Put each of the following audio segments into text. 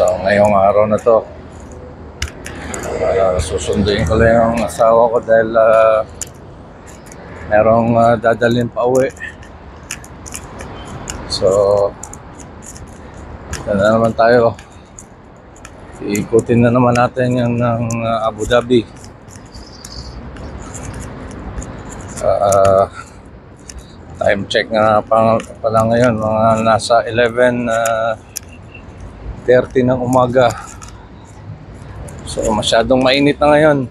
So ngayong araw na to, susunduin ko lang yung asawa ko dahil merong dadalhin pa uwi. So yan na naman tayo, iikutin na naman natin yung ng Abu Dhabi. Time check nga pala ngayon, mga nasa 11:30 ng umaga. So masyadong mainit na ngayon.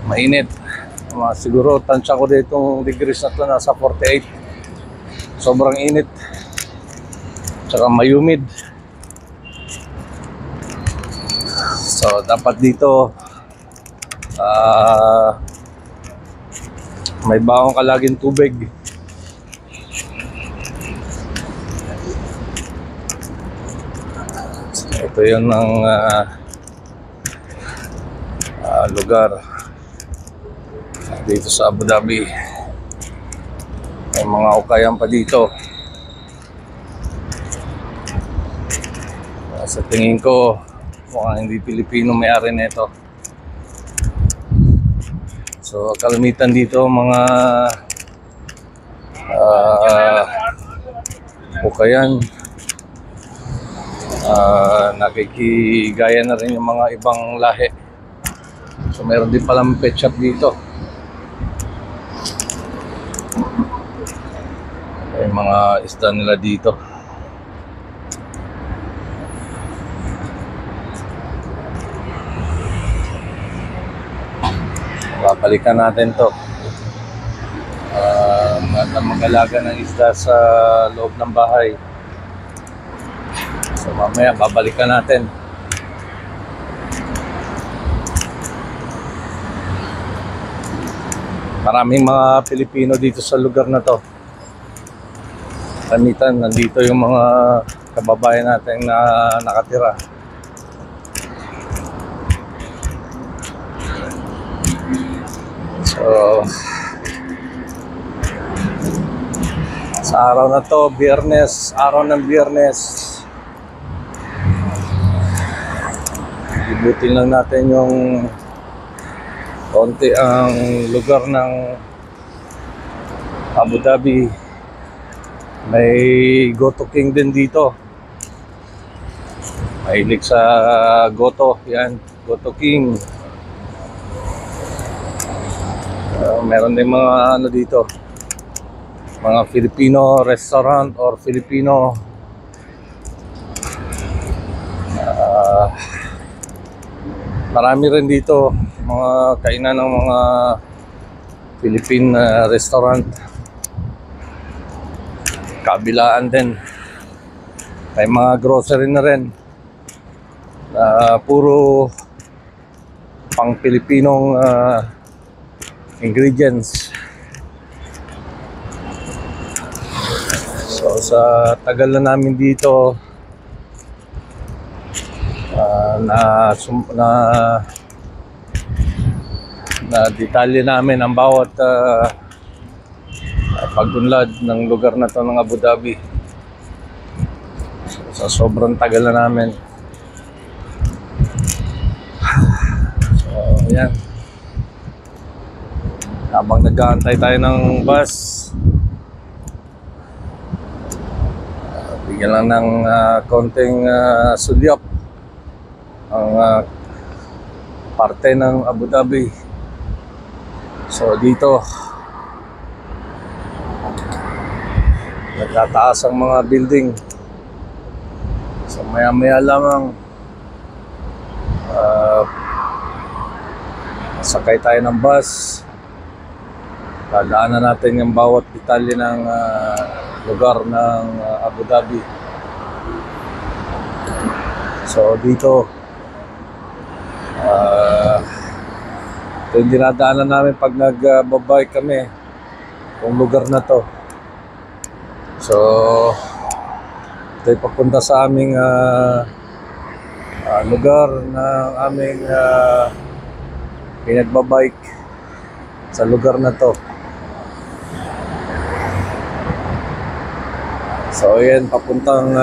Mainit. Siguro tansya ko ditong degrees na to, nasa 48. Sobrang init. Tsaka mayumid. So dapat dito may baong ka laging tubig. So, ito yun ang lugar dito sa Abu Dhabi. May mga ukayan pa dito. Sa tingin ko mukhang hindi Pilipino may-ari nito. So kalimitan dito mga ukayan, nakikigaya na rin yung mga ibang lahi. So meron din palang pet shop dito. May mga isda nila dito. Babalikan natin to. Mag-alaga ng isda sa loob ng bahay. So mamaya babalikan natin. Maraming mga Pilipino dito sa lugar na to. Kanitan, nandito yung mga kababayan natin na nakatira. So sa araw na to, Biyernes, araw ng Biyernes, ibutin lang natin yung konti ang lugar ng Abu Dhabi. May Goto King din dito. Mahilig sa Goto. Yan, Goto King. Meron din mga ano dito, mga Filipino restaurant or Filipino marami rin dito mga kainan ng mga Philippine restaurant. Kabilaan din may mga grocery na rin, puro pang Pilipinong ingredients. So sa tagal na namin dito, na detalye namin ang bawat pag-unlad ng lugar na to ng Abu Dhabi. So, sa sobrang tagal na namin. So ayan, habang nag-aantay tayo ng bus, bigyan lang ng konting sulyap ang parte ng Abu Dhabi. So dito nagtataas ang mga building. So maya maya lamang sakay tayo ng bus. Dadaanan natin yung bawat detalye ng lugar ng Abu Dhabi. So dito, ito yung dinadaanan namin pag nagbabike kami, yung lugar na to. So ito yung papunta sa aming lugar ng aming pinagbabike sa lugar na to. So ayan, papuntang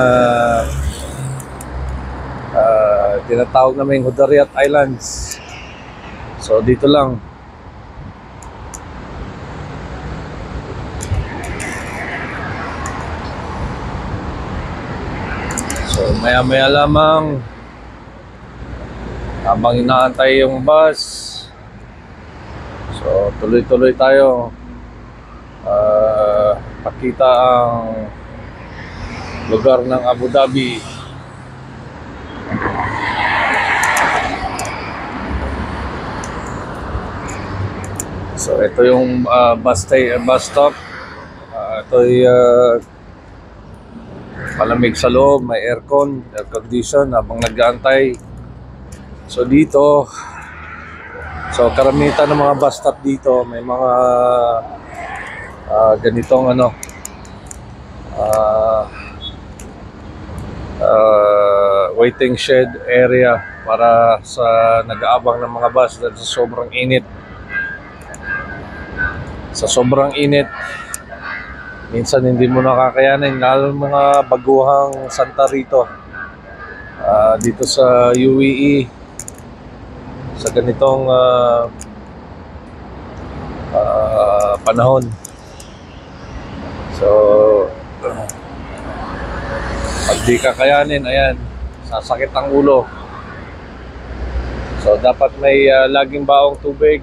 Tinatawag namin Hudariat Islands. So dito lang. So maya-maya lamang, habang inaantay yung bus, so tuloy-tuloy tayo. Pakita ang lugar ng Abu Dhabi. So ito yung bus stop. Ito'y malamig sa loob, may air condition habang nag-aantay. So dito, so karamihan ng mga bus stop dito may mga ganitong waiting shed area para sa nag-aabang ng mga bus dahil sa sobrang init. Sa sobrang init, minsan hindi mo nakakayanin, lalo mga baguhang Santa Rito dito sa UAE sa ganitong panahon. So pag di kakayanin, ayan, sasakit ang ulo. So dapat may laging baong tubig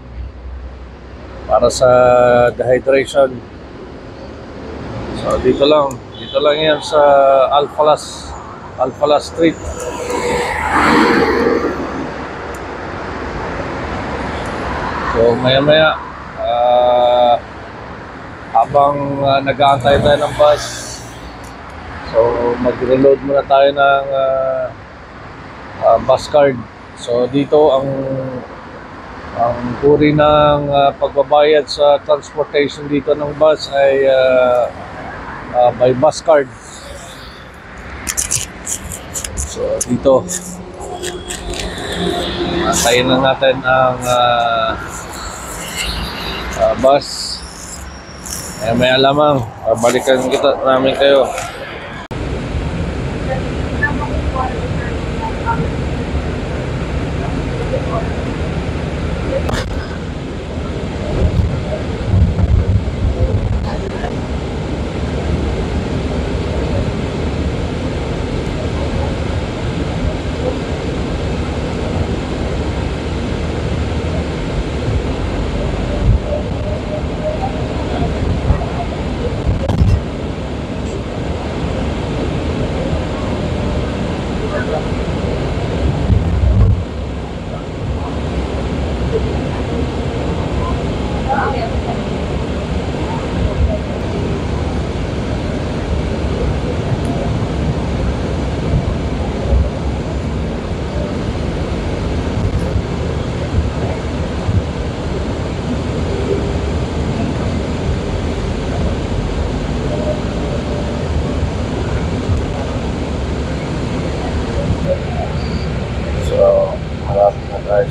para sa dehydration. So dito lang yan sa Al-Falah Street. So maya-maya, habang nag-aantay tayo ng bus, so mag-reload muna tayo ng bus card. So dito ang uri ng pagbabayad sa transportation dito ng bus ay by bus card. So dito, antayin na natin ang bus. Maya lamang, balikan namin kayo.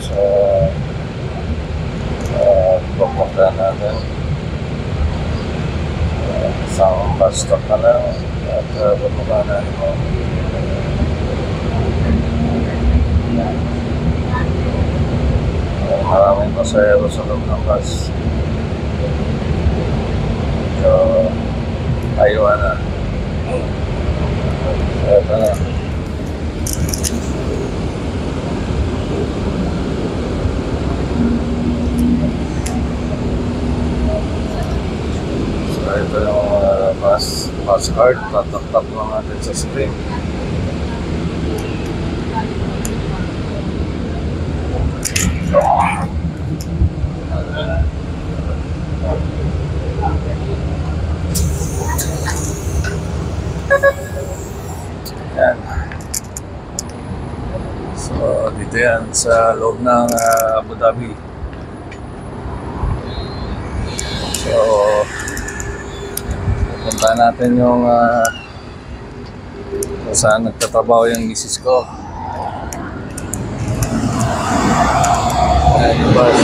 Sa pupunta natin, isang bus stop na lang at bumaba na ito. Maraming pasahero sa loob ng bus. So ayun na. So ito na. Ito yung bus card, tatak-tak lang natin sa screen. Yan. So dito yan sa loob ng Abu Dhabi. So punta natin yung kung saan nagtatrabaho yung misis ko. Ayan yung bus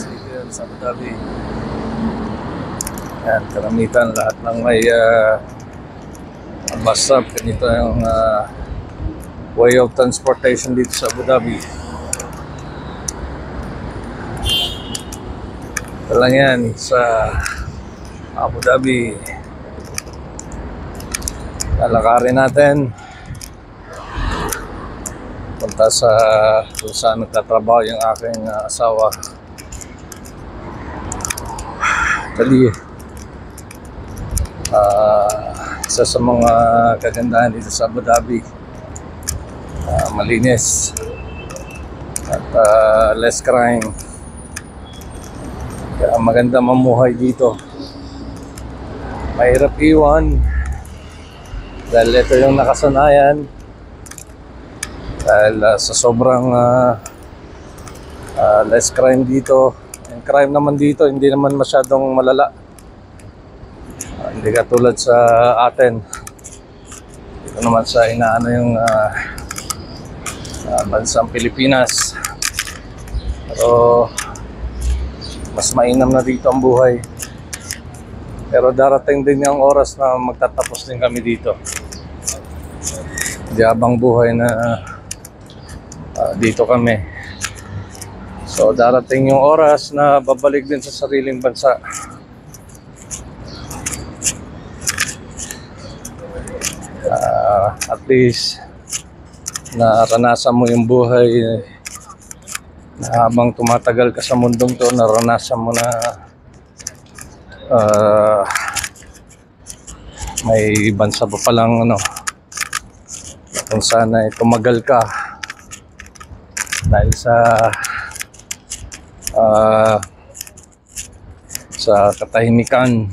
dito yan sa Abu Dhabi. Ayan, karamitan lahat ng may bus stop. Ganito yung way of transportation dito sa Abu Dhabi. Ito lang yan sa Abu Dhabi. Lalakarin natin punta sa kung saan nagtatrabaho yung aking asawa. Dali. Isa sa mga kagandahan dito sa Abu Dhabi, malinis at less crime. Kaya maganda mamuhay dito. Mahirap iwan dahil ito yung nakasanayan. Dahil sa sobrang less crime dito. Yung crime naman dito hindi naman masyadong malala. Hindi katulad sa atin. Dito naman sa inaano yung bansang Pilipinas. Pero mas mainam na dito ang buhay. Pero darating din yung oras na magtatapos din kami dito. Di habang buhay na dito kami. So darating yung oras na babalik din sa sariling bansa. At least naranasan mo yung buhay na habang tumatagal ka sa mundong to, naranasan mo na may bansa pa palang kung saan ay tumagal ka dahil sa katahimikan.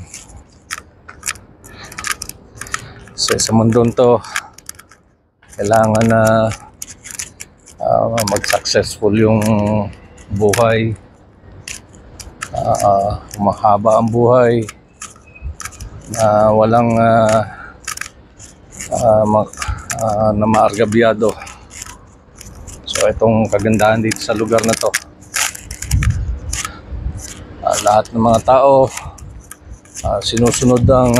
Sa mundong to kailangan na mag-successful yung buhay, mahaba ang buhay, walang na maargabyado. So itong kagandahan dito sa lugar na to, lahat ng mga tao sinusunod ang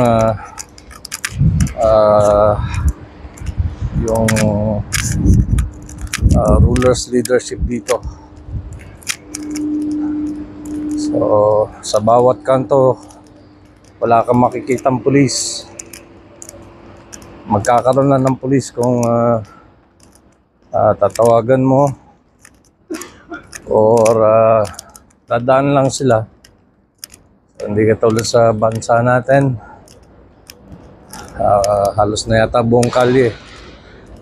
yung rulers leadership dito. So sa bawat kanto wala kang makikitang pulis. Magkakaroon na ng pulis kung tatawagan mo or dadaan lang sila. So, hindi katulad sa bansa natin. Halos na yata buong kalye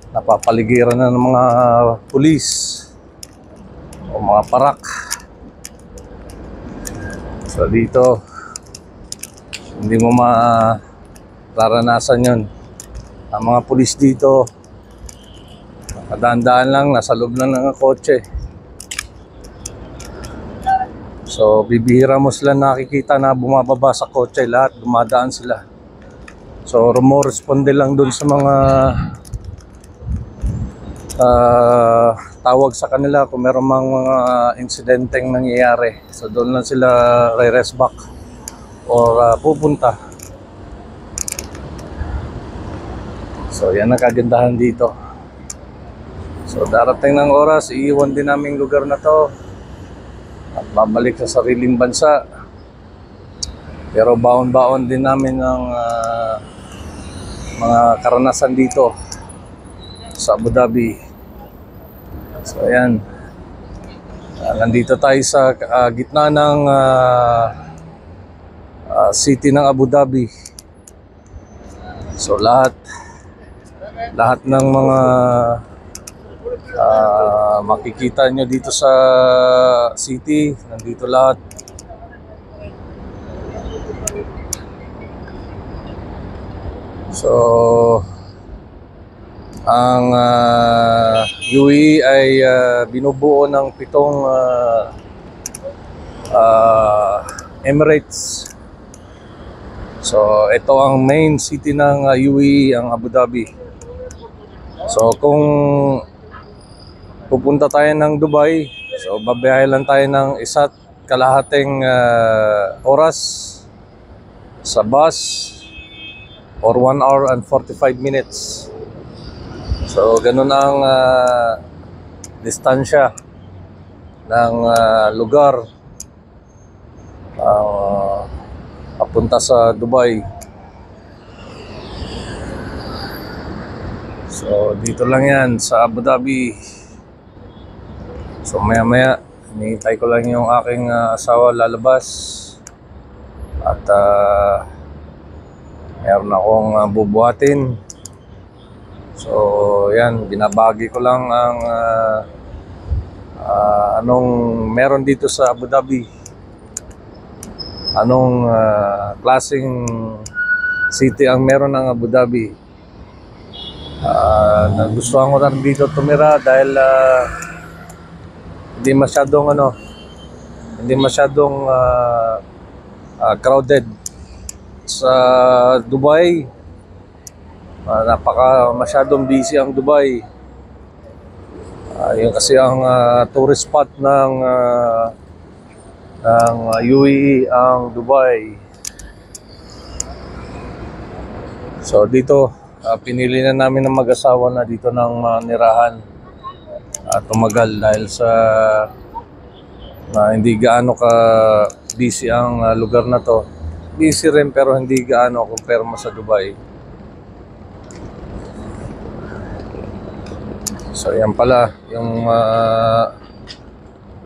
napapaligiran na ng mga pulis o mga parak. So dito hindi mo mararanasan yun. Ang mga pulis dito kadaan-daan lang, nasa loob lang ng kotse. So bibihira mo sila nakikita na bumababa sa kotse, lahat dumadaan sila. So rumoresponde lang dun sa mga tawag sa kanila kung meron mang mga insidenteng nangyayari. So doon lang sila re-rest back or pupunta. So yan ang kagandahan dito. So darating ng oras, iiwan din namin lugar na to at babalik sa sariling bansa. Pero baon-baon din namin ng mga karanasan dito sa Abu Dhabi. So ayan, nandito tayo sa gitna ng city ng Abu Dhabi. So lahat ng mga makikita nyo dito sa city, nandito lahat. So ang UAE ay binubuo ng 7 Emirates. So ito ang main city ng UAE, ang Abu Dhabi. So kung pupunta tayo ng Dubai, so babiyahe lang tayo ng 1.5 oras sa bus or 1 hour and 45 minutes. So, ganun ang distansya ng lugar papunta sa Dubai. So, dito lang yan sa Abu Dhabi. So, maya-maya, hinihintay ko lang yung aking asawa lalabas. At meron akong bubuhatin. So, yan, binabagi ko lang ang anong meron dito sa Abu Dhabi. Anong klaseng city ang meron ng Abu Dhabi. Nagustuhan ko na dito tumira dahil hindi masyadong crowded sa Dubai. Masyadong busy ang Dubai. Yun kasi ang tourist spot ng UAE ang Dubai. So dito pinili na namin ng mag-asawa na dito ng nirahan at tumagal dahil sa hindi gaano ka busy ang lugar na to. Busy rin pero hindi gaano compare mo sa Dubai. So yan pala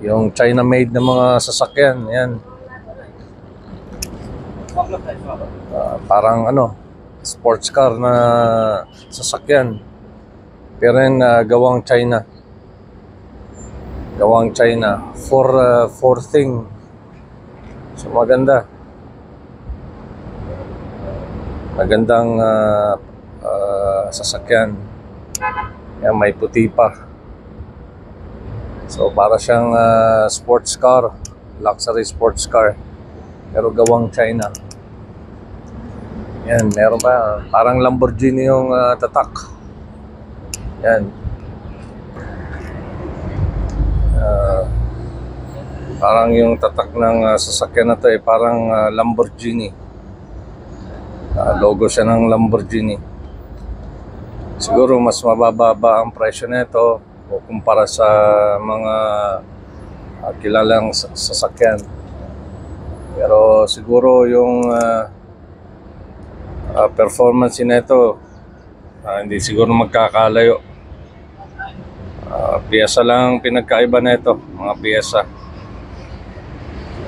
yung China-made na mga sasakyan, yan. Parang sports car na sasakyan. Pero yan gawang China. Gawang China for thing. So maganda. Magandang sasakyan. Yan, may puti pa. So para siyang sports car, luxury sports car. Pero gawang China. Yan, meron pa. Parang Lamborghini yung tatak. Yan. Parang yung tatak ng sasakyan na to parang Lamborghini. Logo siya ng Lamborghini. Siguro mas mababa ang presyo nito o kumpara sa mga kilalang sasakyan. Pero siguro yung performance nito hindi siguro magkakalayo. Piyesa lang pinagkaiba nito, mga piyesa.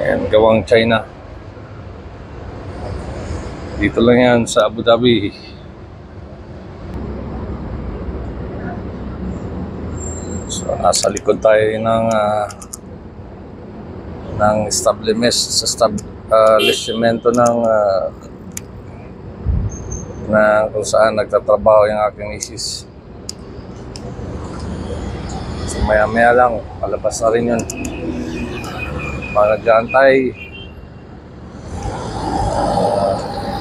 Ayan, gawang China. Dito lang yan sa Abu Dhabi. So, nasa likod tayo ng establishmento ng kung saan nagtatrabaho yung aking isis. So, maya-maya lang, palabas na rin yun. Mga nag-aantay.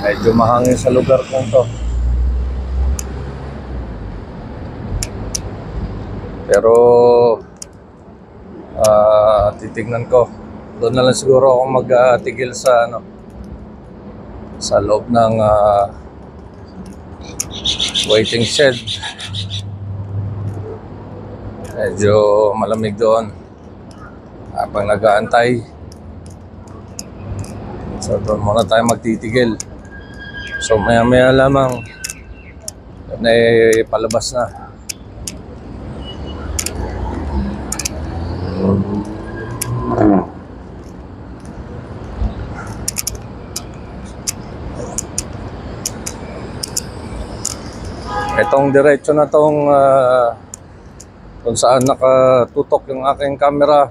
Medyo mahangin sa lugar ko to. Pero titignan ko. Doon na lang siguro ako magtigil sa sa loob ng waiting shed. Medyo malamig doon habang nag-aantay. So doon muna tayo magtitigil. So maya-maya lamang palabas na. Itong diretso na tong kung saan nakatutok yung aking camera,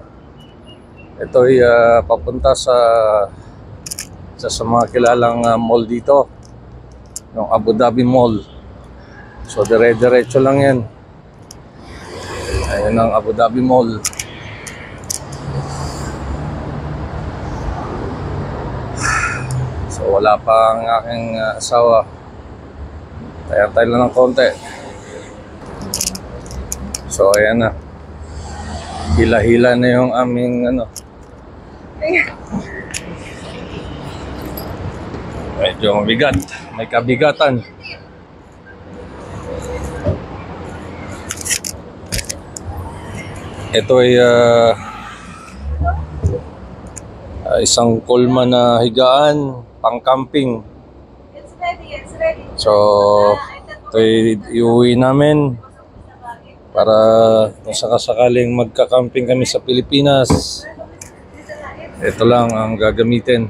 ito ay papunta sa mga kilalang mall dito, yung Abu Dhabi Mall. So dire-diretso lang yan. Ayun ang Abu Dhabi Mall. So wala pa ang aking asawa. Tayo lang ng konti. So ayan na. Hila-hila na yung aming medyo mabigat. May kabigatan. Ito ay isang kulma na higaan, pang-camping. It's ready, it's ready. So, ito ay iuwi namin para kung sakasakaling magka-camping kami sa Pilipinas, ito lang ang gagamitin.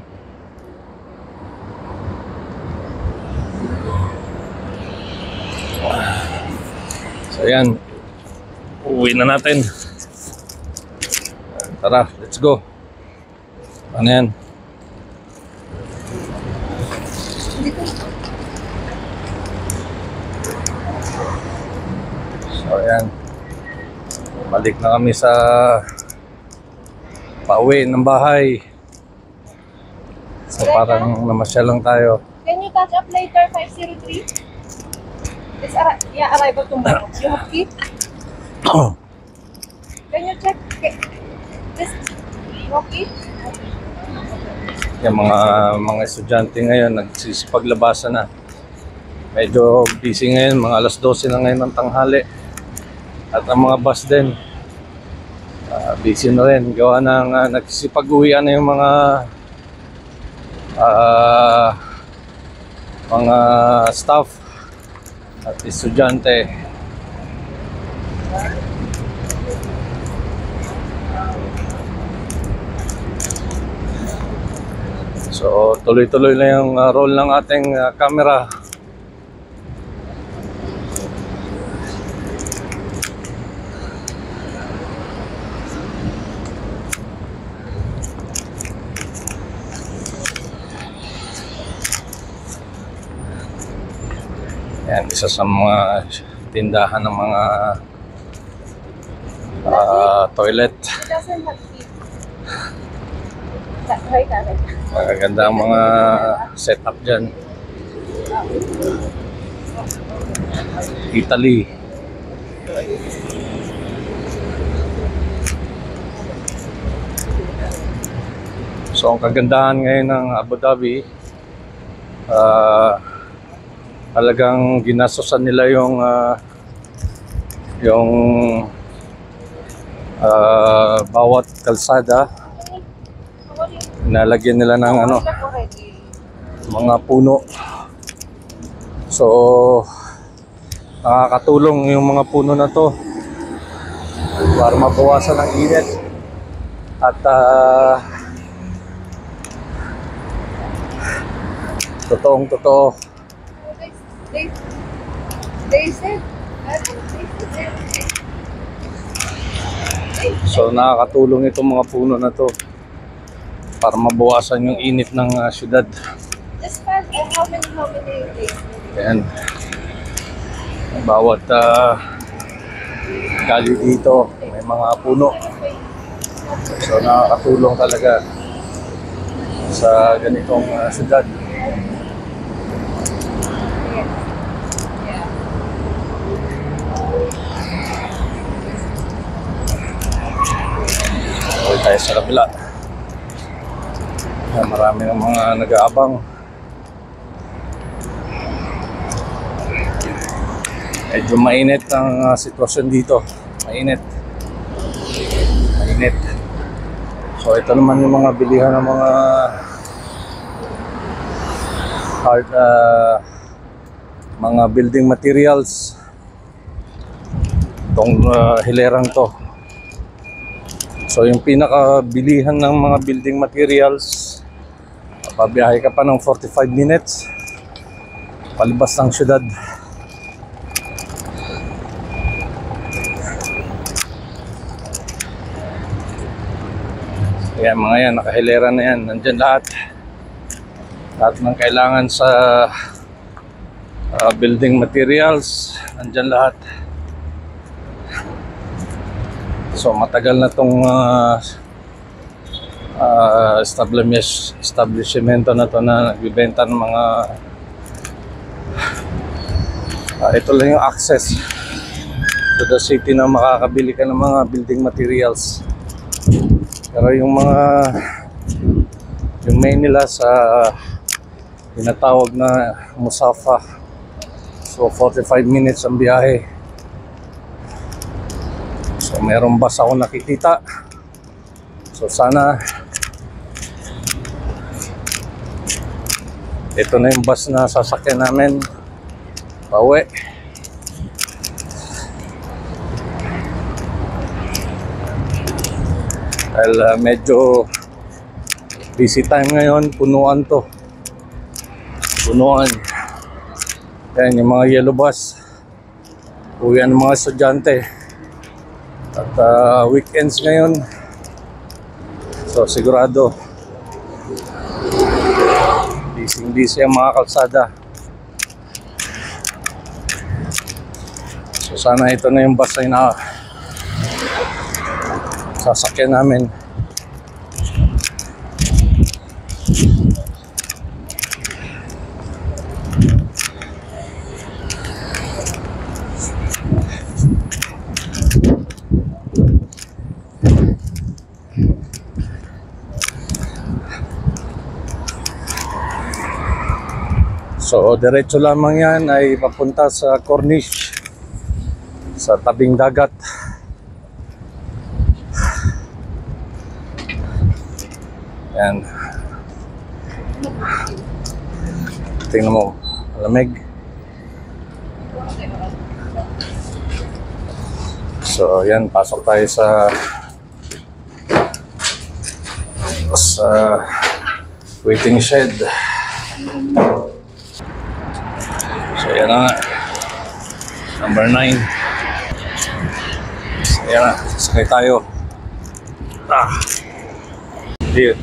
So, ayan. Uwi na natin. Tara, let's go. Ano yan? So, ayan. Balik na kami sa pauwi ng bahay. So, parang namasyal lang tayo. Can you catch up later, 503? It's arrival tomorrow. You have key? Can you check this? Okay? Yung mga estudyante ngayon nagsisipaglabasan na. Medyo busy ngayon, mga alas 12 na ngayon ng tanghali. At ang mga bus din, busy na rin. Gawa ng nagsisipag-uwian na yung mga staff at estudyante. So, tuloy-tuloy na yung roll ng ating camera. Yan, isa sa mga tindahan ng mga toilet. It doesn't have key. Right, Alex. Magaganda ang mga setup dyan. Italy. So, ang kagandahan ngayon ng Abu Dhabi, talagang ginastosan nila yung bawat kalsada. Nalagyan nila ng mga puno. So, nakakatulong yung mga puno na to para mabawasan ang init. At totoong-totoo. They said, So, nakakatulong itong mga puno na to para mabawasan yung init ng syudad. just spend how many days? Ayan. Bawat gali dito may mga puno. So, nakakatulong talaga sa ganitong syudad. Yeah. Uwi tayo sa kabila. Marami ng mga nag-aabang. Medyo mainit ang sitwasyon dito. Mainit. So, ito naman yung mga bilihan ng mga mga building materials. Itong hilerang to. So, yung pinakabilihan ng mga building materials, pabiyahe ka pa ng 45 minutes palibas ng syudad. Ayan, mga yan, nakahilera na yan. Nandyan lahat ng kailangan sa building materials, nandyan lahat. So, matagal na itong establishmento na to na nagbibenta ng mga ito lang yung access to the city na makakabili ka ng mga building materials. Pero yung main nila sa tinatawag na Musafa. So 45 minutes ang biyahe. So So merong bus ako nakikita. So sana ito na yung bus na sasakyan namin pauwi. Dahil medyo busy time ngayon, punuan to. Punuan. Yan yung mga yellow bus. Uwian ng mga estudyante. At weekends ngayon. So sigurado busy ang mga kalsada. So sana ito na yung bus na sasakyan namin. So diretso lamang yan ay papunta sa Corniche, sa tabing dagat. Yan. Tingnan mo, lamig. So yan, pasok tayo sa waiting shed. So yan na nga, number 9. So yan na, sakay tayo. Dear.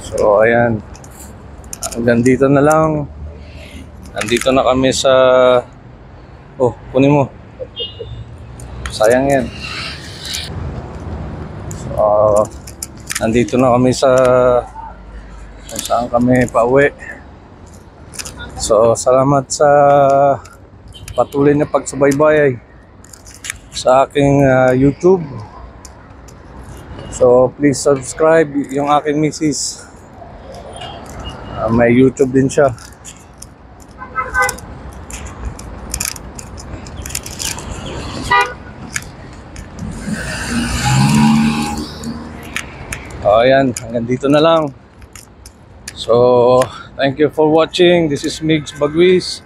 So ayan, hanggang dito na lang. Nandito na kami sa kunin mo, sayang yan. So nandito na kami sa kung saan kami pauwi. So salamat sa patuloy na pagsubaybay sa aking YouTube. So please subscribe. Yung aking misis, may YouTube din siya. Ayan, hanggang dito na lang. So thank you for watching. This is Migs Bagwis.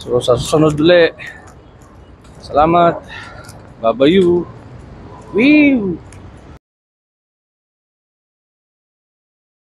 So sa susunod ulit. Salamat. Bye-bye. Woo!